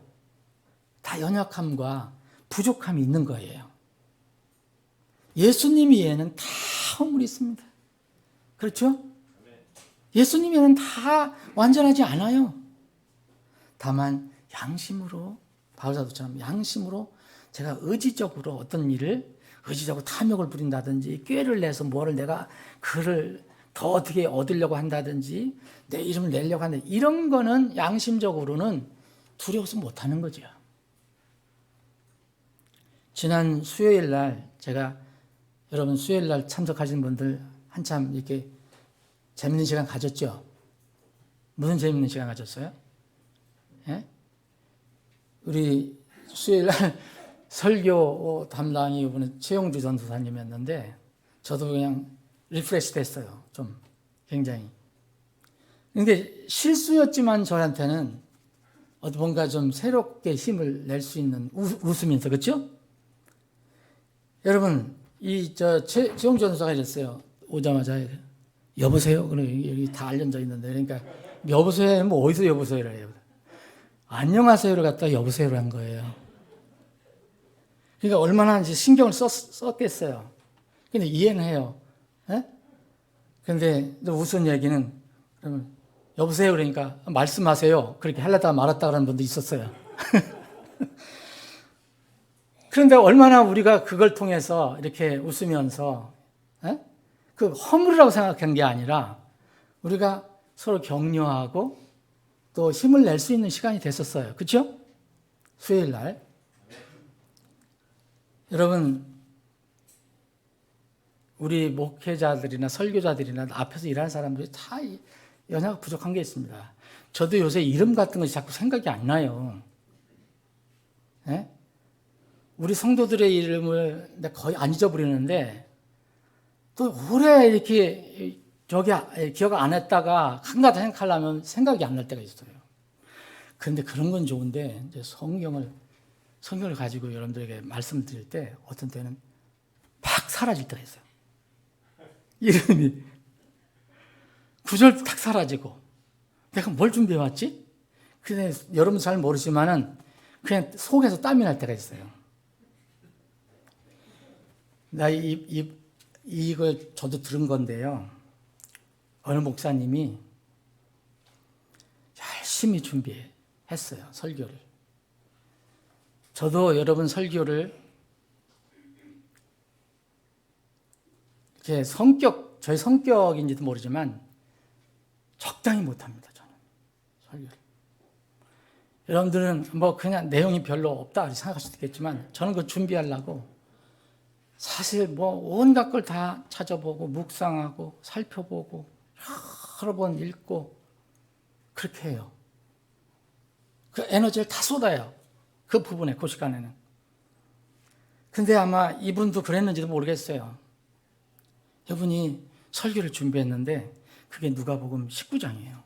S1: 다 연약함과 부족함이 있는 거예요. 예수님 위에는 다 허물이 있습니다. 그렇죠? 예수님 위에는 다 완전하지 않아요. 다만 양심으로, 바울사도처럼 양심으로 제가 의지적으로 어떤 일을 의지적으로 탐욕을 부린다든지 꾀를 내서 뭐를 내가 그를 더 어떻게 얻으려고 한다든지 내 이름을 내려고 한다, 이런 거는 양심적으로는 두려워서 못하는 거죠. 지난 수요일 날 제가, 여러분 수요일 날 참석하신 분들 한참 이렇게 재밌는 시간 가졌죠? 무슨 재밌는 시간 가졌어요? 예? 우리 수요일 날 설교 담당이 이번에 최용주 전도사님이었는데 저도 그냥 리프레시 됐어요. 좀 굉장히. 근데 실수였지만 저한테는 뭔가 좀 새롭게 힘을 낼 수 있는, 웃으면서, 그렇죠? 여러분, 최용주 전도사가 이랬어요. 오자마자 여보세요? 여기 다 알려져 있는데, 그러니까 여보세요? 뭐 어디서 여보세요를 해요? 안녕하세요를 갖다가 여보세요를 한 거예요. 그러니까 얼마나 이제 신경을 썼겠어요. 근데 이해는 해요. 예? 근데 무슨 얘기는, 그러면 여보세요 그러니까 말씀하세요. 그렇게 하려다가 말았다 그러는 분도 있었어요. 그런데 얼마나 우리가 그걸 통해서 이렇게 웃으면서, 예? 그 허물이라고 생각한 게 아니라 우리가 서로 격려하고 또 힘을 낼 수 있는 시간이 됐었어요. 그렇죠? 수요일 날. 여러분, 우리 목회자들이나 설교자들이나 앞에서 일하는 사람들이 다 연약하고 부족한 게 있습니다. 저도 요새 이름 같은 것이 자꾸 생각이 안 나요. 네? 우리 성도들의 이름을 내가 거의 안 잊어버리는데 또 오래 이렇게 기억 안 했다가 한가닥 생각하려면 생각이 안 날 때가 있어요. 그런데 그런 건 좋은데 이제 성경을 가지고 여러분들에게 말씀드릴 때 어떤 때는 팍 사라질 때가 있어요. 이름이 구절 탁 사라지고 내가 뭘 준비해 왔지? 근데 여러분 잘 모르지만은 그냥 속에서 땀이 날 때가 있어요. 나 이걸 저도 들은 건데요. 어느 목사님이 열심히 준비했어요, 설교를. 저도 여러분 설교를 이렇게 저희 성격인지도 모르지만 적당히 못합니다, 저는 설교를. 여러분들은 뭐 그냥 내용이 별로 없다 이렇게 생각할 수도 있겠지만 저는 그거 준비하려고 사실 뭐 온갖 걸 다 찾아보고 묵상하고 살펴보고 여러 번 읽고 그렇게 해요. 그 에너지를 다 쏟아요. 그 부분에, 그 시간에는. 근데 아마 이분도 그랬는지도 모르겠어요. 이분이 설교를 준비했는데 그게 누가복음 19장이에요.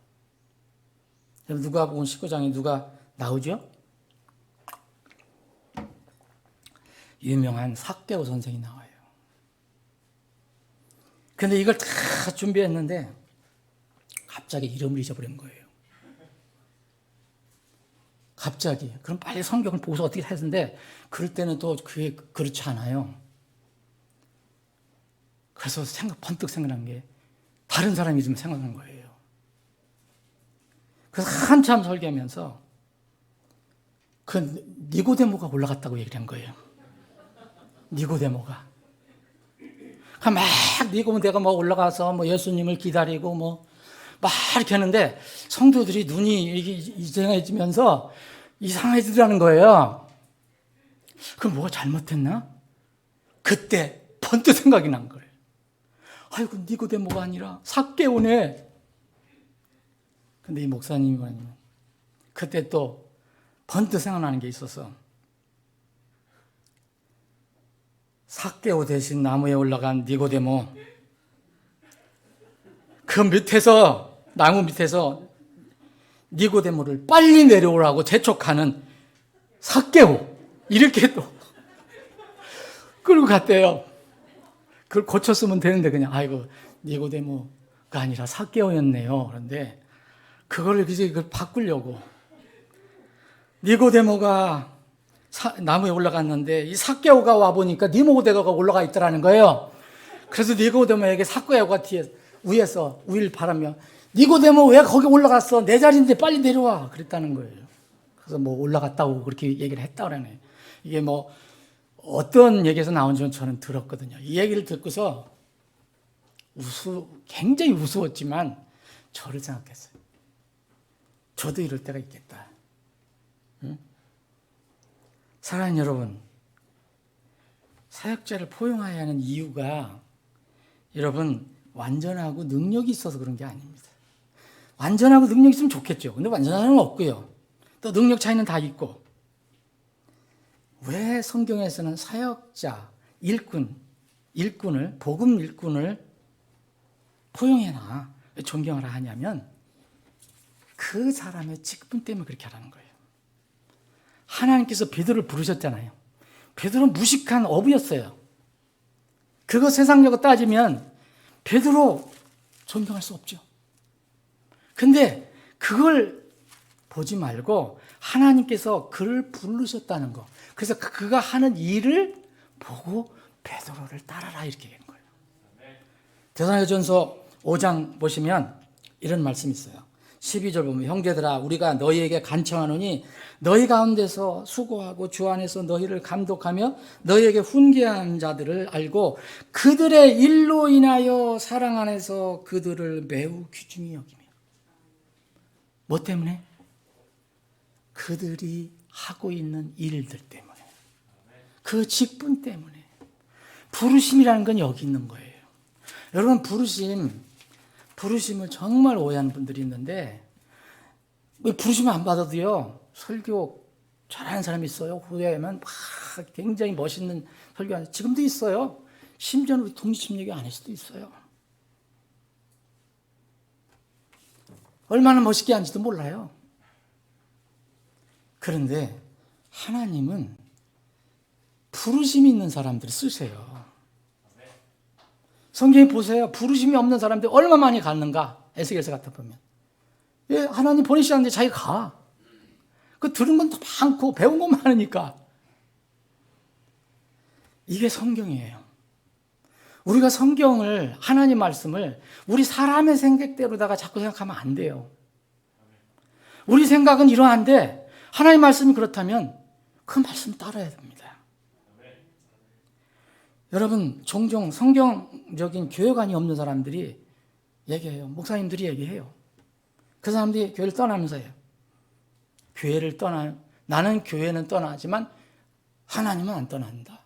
S1: 누가복음 19장에 누가 나오죠? 유명한 삭개오 선생이 나와요. 근데 이걸 다 준비했는데 갑자기 이름을 잊어버린 거예요. 갑자기. 그럼 빨리 성경을 보고서 어떻게 했는데 그럴 때는 또 그게 그렇지 않아요. 그래서 번뜩 생각난 게 다른 사람 이름 생각난 거예요. 그래서 한참 설교하면서 그 니고데모가 올라갔다고 얘기를 한 거예요. 니고데모가. 막 니고데모가 뭐 올라가서 뭐 예수님을 기다리고 뭐 막 이렇게 하는데 성도들이 눈이 이상해지면서 이상해지더라는 거예요. 그럼 뭐가 잘못했나? 그때 번뜩 생각이 난 거예요. 아이고 니고데모가 아니라 삭개오네. 근데 이 목사님이 뭐냐면 그때 또 번뜩 생각나는 게 있어서 삭개오 대신 나무에 올라간 니고데모, 그 밑에서 나무 밑에서 니고데모를 빨리 내려오라고 재촉하는 삭개오, 이렇게 또 끌고 갔대요. 그걸 고쳤으면 되는데 그냥 아이고 니고데모가 아니라 삭개오였네요. 그런데 그걸 바꾸려고 니고데모가 나무에 올라갔는데 이 삭개오가 와 보니까 니고데모가 올라가 있더라는 거예요. 그래서 니고데모에게 삭개오가 위에서 우위를 바라며 니고데모 왜 거기 올라갔어? 내 자리인데 빨리 내려와. 그랬다는 거예요. 그래서 뭐 올라갔다고 그렇게 얘기를 했다 그러네. 이게 뭐 어떤 얘기에서 나온지 저는 들었거든요. 이 얘기를 듣고서 굉장히 우스웠지만 저를 생각했어요. 저도 이럴 때가 있겠다. 응? 사랑하는 여러분, 사역자를 포용해야 하는 이유가 여러분 완전하고 능력이 있어서 그런 게 아닙니다. 완전하고 능력이 있으면 좋겠죠. 근데 완전한 건 없고요. 또 능력 차이는 다 있고. 왜 성경에서는 사역자, 일꾼을, 복음 일꾼을 포용해라, 존경하라 하냐면 그 사람의 직분 때문에 그렇게 하라는 거예요. 하나님께서 베드로를 부르셨잖아요. 베드로는 무식한 어부였어요. 그거 세상적으로 따지면 베드로 존경할 수 없죠. 근데 그걸 보지 말고 하나님께서 그를 부르셨다는 거. 그래서 그가 하는 일을 보고 베드로를 따라라 이렇게 된 거예요. 데살로니가전서 5장 보시면 이런 말씀이 있어요. 12절 보면 형제들아 우리가 너희에게 간청하노니 너희 가운데서 수고하고 주 안에서 너희를 감독하며 너희에게 훈계한 자들을 알고 그들의 일로 인하여 사랑 안에서 그들을 매우 귀중히 여기며. 뭐 때문에? 그들이 하고 있는 일들 때문에, 그 직분 때문에. 부르심이라는 건 여기 있는 거예요. 여러분 부르심을 정말 오해하는 분들이 있는데 부르심을 안 받아도요 설교 잘하는 사람이 있어요. 후대하면 막 굉장히 멋있는 설교하는 지금도 있어요. 심지어는 우리 독립심리교 안에서도 있어요. 얼마나 멋있게 하는지도 몰라요. 그런데 하나님은 부르심이 있는 사람들을 쓰세요. 성경에 보세요. 부르심이 없는 사람들이 얼마나 많이 갔는가. 에스겔서 같아 보면. 예, 하나님 보내시는데 자기가 가. 그 들은 건 더 많고 배운 건 많으니까. 이게 성경이에요. 우리가 성경을, 하나님 말씀을 우리 사람의 생각대로다가 자꾸 생각하면 안 돼요. 우리 생각은 이러한데 하나님 말씀이 그렇다면 그 말씀 따라야 됩니다. 여러분 종종 성경적인 교회관이 없는 사람들이 얘기해요. 목사님들이 얘기해요. 그 사람들이 교회를 떠나면서 해요. 나는 교회는 떠나지만 하나님은 안 떠난다.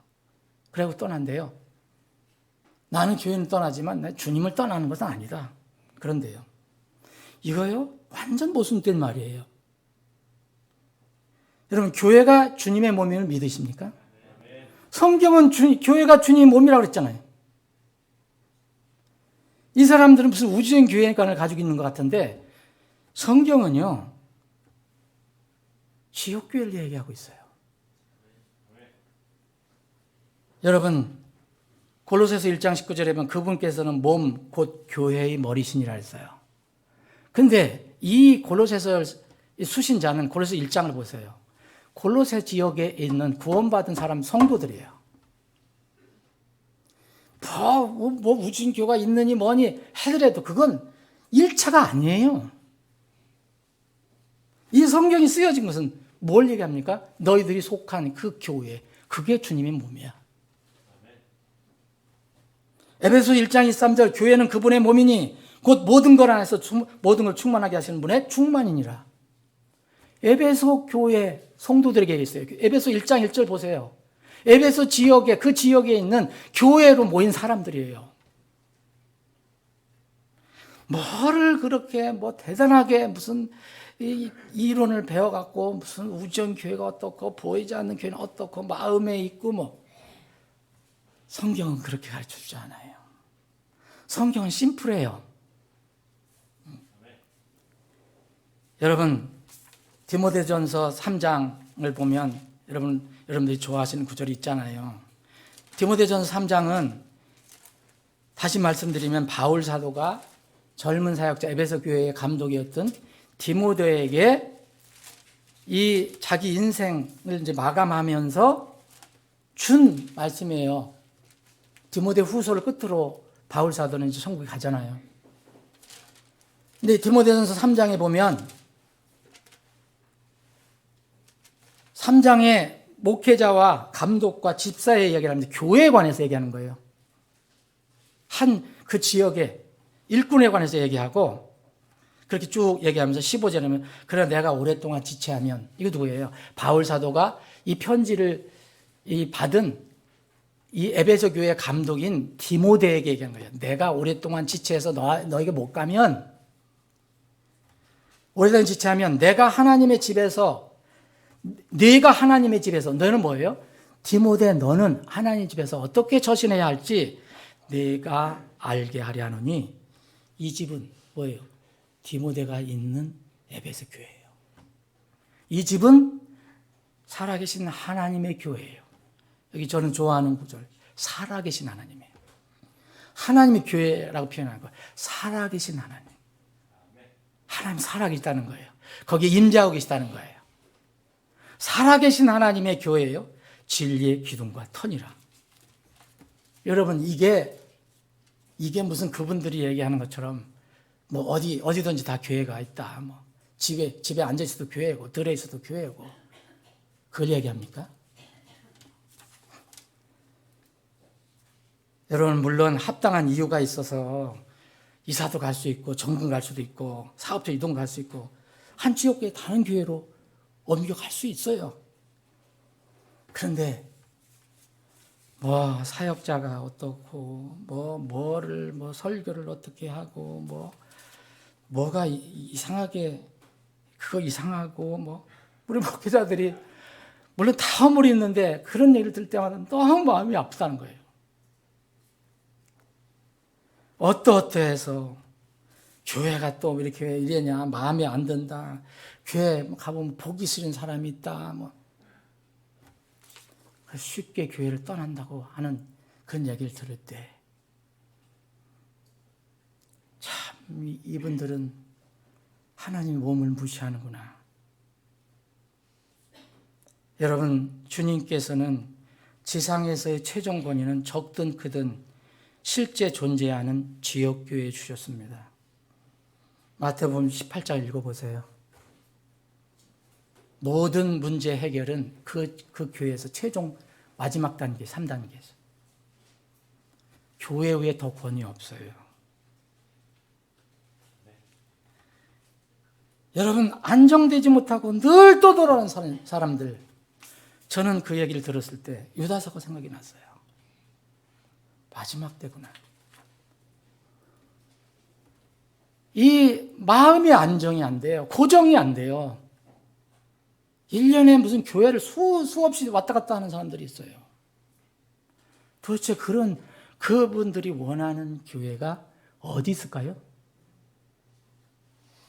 S1: 그리고 떠난대요. 나는 교회는 떠나지만 주님을 떠나는 것은 아니다. 그런데요. 이거요? 완전 모순된 말이에요. 여러분, 교회가 주님의 몸임을 믿으십니까? 성경은 교회가 주님의 몸이라고 그랬잖아요. 이 사람들은 무슨 우주적인 교회관을 가지고 있는 것 같은데 성경은요, 지옥교회를 얘기하고 있어요. 여러분, 골로새서 1장 19절에 보면 그분께서는 몸, 곧 교회의 머리시니라 했어요. 근데 이 골로새서 수신자는 골로새 1장을 보세요. 골로새 지역에 있는 구원받은 사람 성도들이에요. 뭐 우주교가 있느니 뭐니 하더라도 그건 1차가 아니에요. 이 성경이 쓰여진 것은 뭘 얘기합니까? 너희들이 속한 그 교회, 그게 주님의 몸이야. 에베소 1장 23절 교회는 그분의 몸이니 곧 모든 것 안에서 모든 걸 충만하게 하시는 분의 충만이니라. 에베소 교회 성도들에게 있어요. 에베소 1장 1절 보세요. 에베소 지역에, 그 지역에 있는 교회로 모인 사람들이에요. 뭐를 그렇게 대단하게 무슨 이론을 배워갖고 무슨 우정 교회가 어떻고 보이지 않는 교회는 어떻고 마음에 있고 성경은 그렇게 가르쳐 주지 않아요. 성경은 심플해요. 여러분, 디모데전서 3장을 보면 여러분들이 좋아하시는 구절이 있잖아요. 디모데전서 3장은 다시 말씀드리면 바울 사도가 젊은 사역자 에베소 교회의 감독이었던 디모데에게 이 자기 인생을 이제 마감하면서 준 말씀이에요. 디모데 후서를 끝으로 바울 사도는 이제 천국에 가잖아요. 근데 디모데전서 3장에 보면 3장에 목회자와 감독과 집사의 이야기를 하는데 교회에 관해서 얘기하는 거예요. 그 지역의 일꾼에 관해서 얘기하고 그렇게 쭉 얘기하면서 15절에 보면 그러나 내가 오랫동안 지체하면 이거 누구예요? 바울 사도가 이 편지를 받은 이 에베소 교회 감독인 디모데에게 얘기한 거예요. 내가 오랫동안 지체해서 너에게 못 가면 오랫동안 지체하면 내가 하나님의 집에서 너는 뭐예요? 디모데 너는 하나님 집에서 어떻게 처신해야 할지 내가 알게 하려 하노니 이 집은 뭐예요? 디모데가 있는 에베소 교회예요. 이 집은 살아계신 하나님의 교회예요. 여기 저는 좋아하는 구절, 살아계신 하나님이에요. 하나님의 교회라고 표현하는 거예요. 살아계신 하나님. 하나님 살아계시다는 거예요. 거기에 임재하고 계시다는 거예요. 살아계신 하나님의 교회예요. 진리의 기둥과 터니라. 여러분, 이게 무슨 그분들이 얘기하는 것처럼 어디든지 다 교회가 있다. 집에 앉아 있어도 교회고 들어 있어도 교회고 그걸 얘기합니까? 여러분, 물론 합당한 이유가 있어서 이사도 갈 수 있고 전군 갈 수도 있고 사업자 이동 갈 수 있고 한 지역에 다른 교회로 옮겨갈 수 있어요. 그런데 사역자가 어떻고 뭐를 설교를 어떻게 하고 뭐가 이상하게 그거 이상하고 우리 목회자들이 물론 다 허물이 있는데 그런 얘기를 들을 때마다 너무 마음이 아프다는 거예요. 어떠해서 교회가 또 이렇게 이래냐 마음에 안 든다. 교회 가보면 보기 싫은 사람이 있다. 쉽게 교회를 떠난다고 하는 그런 얘기를 들을 때 참 이분들은 하나님의 몸을 무시하는구나. 여러분, 주님께서는 지상에서의 최종 권위는 적든 크든 실제 존재하는 지역교회에 주셨습니다. 마태복음 18장 읽어보세요. 모든 문제 해결은 그 교회에서 최종 마지막 단계 3단계에서. 교회 외에 더 권위 없어요. 여러분, 안정되지 못하고 늘 떠돌아오는 사람들, 저는 그 얘기를 들었을 때 유다서가 생각이 났어요. 마지막 때구나. 이 마음의 안정이 안 돼요. 고정이 안 돼요. 1년에 무슨 교회를 수없이 왔다 갔다 하는 사람들이 있어요. 도대체 그분들이 원하는 교회가 어디 있을까요?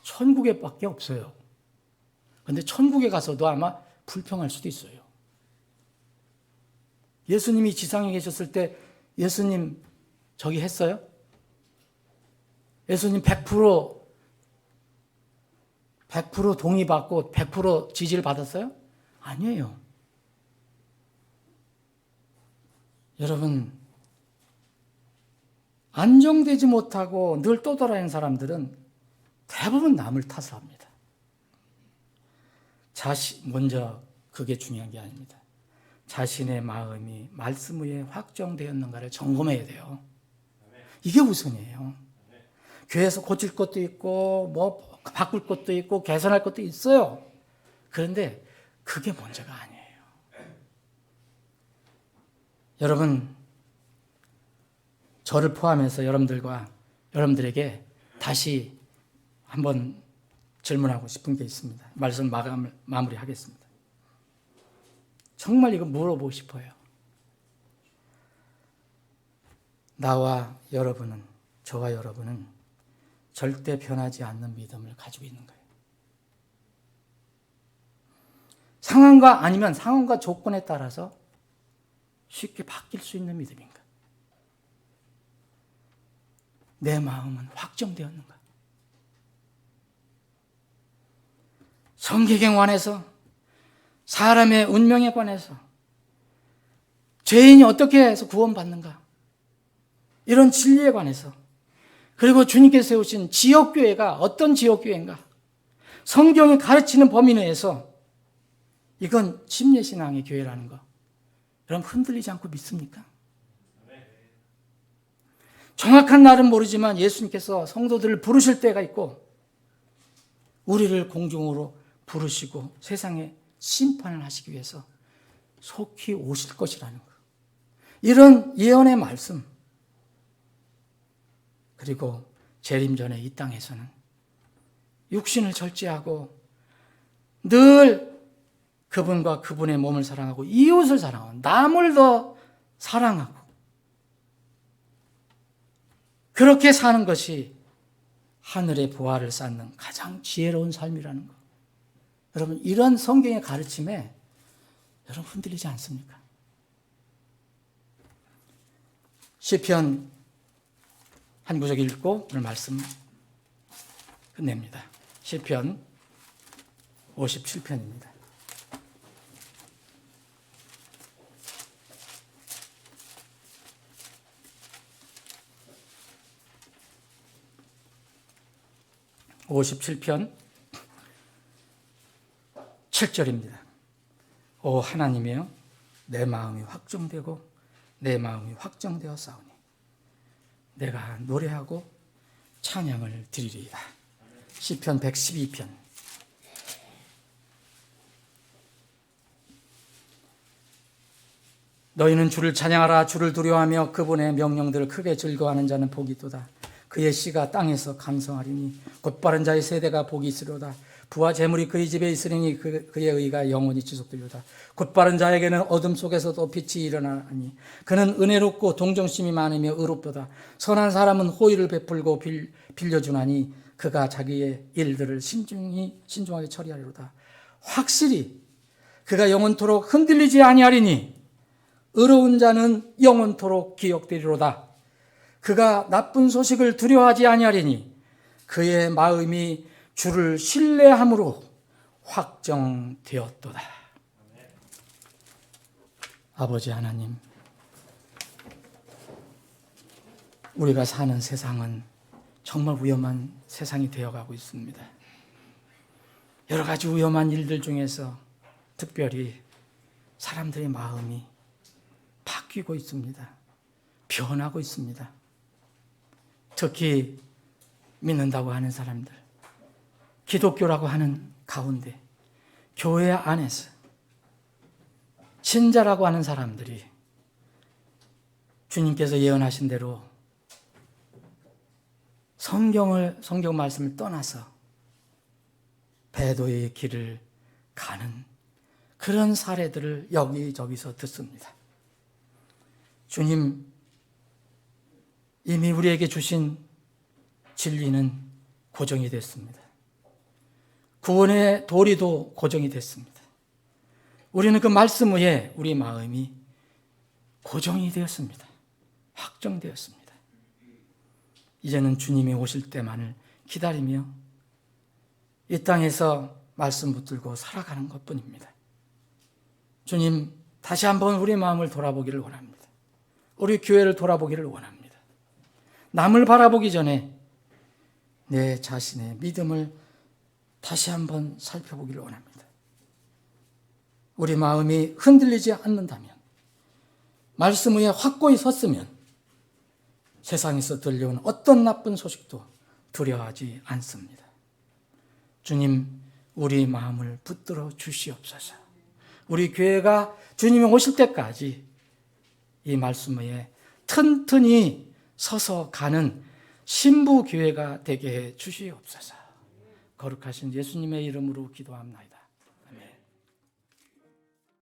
S1: 천국에밖에 없어요. 그런데 천국에 가서도 아마 불평할 수도 있어요. 예수님이 지상에 계셨을 때 예수님 저기 했어요? 예수님 100% 동의받고 100% 지지를 받았어요? 아니에요. 여러분, 안정되지 못하고 늘 떠돌아다니는 사람들은 대부분 남을 탓을 합니다. 먼저 그게 중요한 게 아닙니다. 자신의 마음이 말씀 위에 확정되었는가를 점검해야 돼요. 이게 우선이에요. 교회에서 고칠 것도 있고 뭐 바꿀 것도 있고 개선할 것도 있어요. 그런데 그게 먼저가 아니에요. 여러분, 저를 포함해서 여러분들에게 다시 한번 질문하고 싶은 게 있습니다. 말씀 마무리하겠습니다. 정말 이거 물어보고 싶어요. 저와 여러분은 절대 변하지 않는 믿음을 가지고 있는 거예요. 상황과 조건에 따라서 쉽게 바뀔 수 있는 믿음인가? 내 마음은 확정되었는가? 성경에 관해서, 사람의 운명에 관해서, 죄인이 어떻게 해서 구원받는가? 이런 진리에 관해서, 그리고 주님께서 세우신 지역교회가 어떤 지역교회인가? 성경이 가르치는 범위 내에서 이건 침례신앙의 교회라는 거, 여러분 흔들리지 않고 믿습니까? 정확한 날은 모르지만 예수님께서 성도들을 부르실 때가 있고 우리를 공중으로 부르시고 세상에 심판을 하시기 위해서 속히 오실 것이라는 거. 이런 예언의 말씀, 그리고 재림 전에 이 땅에서는 육신을 절제하고 늘 그분과 그분의 몸을 사랑하고 이웃을 사랑하고 남을 더 사랑하고 그렇게 사는 것이 하늘의 보화를 쌓는 가장 지혜로운 삶이라는 것. 여러분, 이런 성경의 가르침에 여러분 흔들리지 않습니까? 시편 한 구절 읽고 오늘 말씀 끝냅니다. 시편 57편입니다. (57편) 7절입니다. 오 하나님이여, 내 마음이 확정되어 싸우니 내가 노래하고 찬양을 드리리이다. 시편 112편. 너희는 주를 찬양하라. 주를 두려워하며 그분의 명령들을 크게 즐거워하는 자는 복이 있도다. 그의 씨가 땅에서 강성하리니 곧바른 자의 세대가 복이 있으리로다. 부와 재물이 그의 집에 있으리니 그의 의가 영원히 지속되리로다. 곧바른 자에게는 어둠 속에서도 빛이 일어나니 그는 은혜롭고 동정심이 많으며 의롭도다. 선한 사람은 호의를 베풀고 빌려주나니 그가 자기의 일들을 신중하게 처리하리로다. 확실히 그가 영원토록 흔들리지 아니하리니 의로운 자는 영원토록 기억되리로다. 그가 나쁜 소식을 두려워하지 아니하리니 그의 마음이 주를 신뢰함으로 확정되었도다. 아버지 하나님, 우리가 사는 세상은 정말 위험한 세상이 되어가고 있습니다. 여러 가지 위험한 일들 중에서 특별히 사람들의 마음이 바뀌고 있습니다. 변하고 있습니다. 특히 믿는다고 하는 사람들, 기독교라고 하는 가운데 교회 안에서 신자라고 하는 사람들이 주님께서 예언하신 대로 성경 말씀을 떠나서 배도의 길을 가는 그런 사례들을 여기저기서 듣습니다. 주님 이미 우리에게 주신 진리는 고정이 됐습니다. 구원의 도리도 고정이 됐습니다. 우리는 그 말씀 위에 우리 마음이 고정이 되었습니다. 확정되었습니다. 이제는 주님이 오실 때만을 기다리며 이 땅에서 말씀 붙들고 살아가는 것뿐입니다. 주님, 다시 한번 우리 마음을 돌아보기를 원합니다. 우리 교회를 돌아보기를 원합니다. 남을 바라보기 전에 내 자신의 믿음을 다시 한번 살펴보기를 원합니다. 우리 마음이 흔들리지 않는다면, 말씀 위에 확고히 섰으면 세상에서 들려온 어떤 나쁜 소식도 두려워하지 않습니다. 주님, 우리 마음을 붙들어 주시옵소서. 우리 교회가 주님이 오실 때까지 이 말씀 위에 튼튼히 서서 가는 신부 교회가 되게 해 주시옵소서. 거룩하신 예수님의 이름으로 기도합니다.